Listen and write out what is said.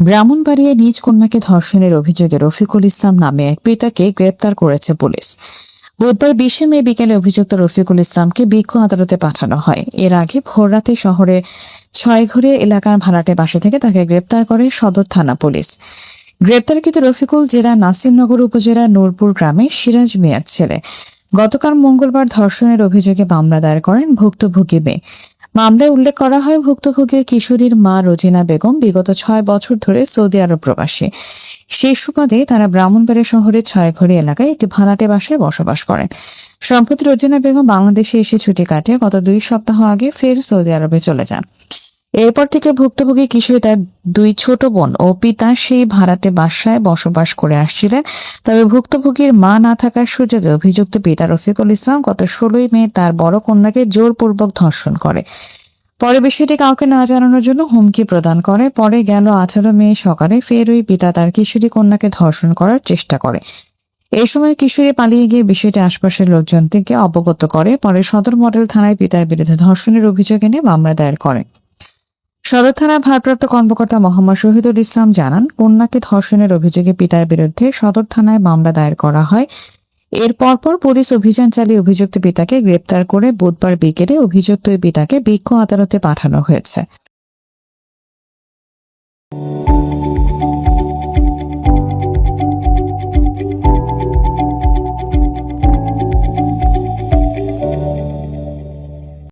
ব্রাহ্মণবাড়িয়ায় নিজ কন্যাকে ধর্ষণের অভিযোগে রফিকুল ইসলাম নামে এক পিতাকে গ্রেপ্তার করেছে পুলিশ। বুধবার 20 মে বিকেলে অভিযুক্ত রফিকুল ইসলামকে বিজ্ঞ আদালতে পাঠানো হয়। এর আগে ভোররাতে শহরের ছয়ঘরিয়া এলাকার ভাড়াটে বাসা থেকে তাকে গ্রেপ্তার করে সদর থানা পুলিশ। গ্রেপ্তারকৃত রফিকুল জেলা নাসিরনগর উপজেলার নূরপুর গ্রামে সিরাজ মিয়ার ছেলে। গতকাল মঙ্গলবার ধর্ষণের অভিযোগে মামলা দায়ের করেন ভুক্তভোগী মেয়ে। মামলায় উল্লেখ করা হয়, ভুক্তভোগী কিশোরীর মা রোজিনা বেগম বিগত 6 বছর ধরে সৌদি আরব প্রবাসী। সেই সুবাদে তারা ব্রাহ্মণবাড়িয়া শহরের ছয়ঘরি এলাকায় একটি ভাড়াটে বাসায় বসবাস করেন। সম্প্রতি রোজিনা বেগম বাংলাদেশে এসে ছুটি কাটিয়ে গত 2 সপ্তাহ আগে ফের সৌদি আরবে চলে যান। এরপর থেকে ভুক্তভোগী কিশোরী তার 2 ছোট বোন ও পিতা সেই ভাড়াটে বাসায় বসবাস করে আসছিলেন। তবে ভুক্তভোগীর মা না থাকার সুযোগে অভিযুক্ত পিতা রফিকুল ইসলাম গত 16 মে তার বড় কন্যাকে জোরপূর্বক ধর্ষণ করে। পরে বিষয়টি কাউকে না জানানোর জন্য হুমকি প্রদান করে। পরে গেল 18 মে সকালে ফের ওই পিতা তার কিশোরী কন্যাকে ধর্ষণ করার চেষ্টা করে। এই সময় কিশোরী পালিয়ে গিয়ে বিষয়টি আশপাশের লোকজন থেকে অবগত করে। পরে সদর মডেল থানায় পিতার বিরুদ্ধে ধর্ষণের অভিযোগ এনে মামলা দায়ের করে। সদর থানার ভারপ্রাপ্ত কর্মকর্তা মোহাম্মদ শহীদুল ইসলাম জানান, কন্যাকে ধর্ষণের অভিযোগে পিতার বিরুদ্ধে সদর থানায় মামলা দায়ের করা হয়। এর পরপর পুলিশ অভিযান চালিয়ে অভিযুক্ত পিতাকে গ্রেপ্তার করে বুধবার বিকেলে অভিযুক্ত ওই পিতাকে বিজ্ঞ আদালতে পাঠানো হয়েছে।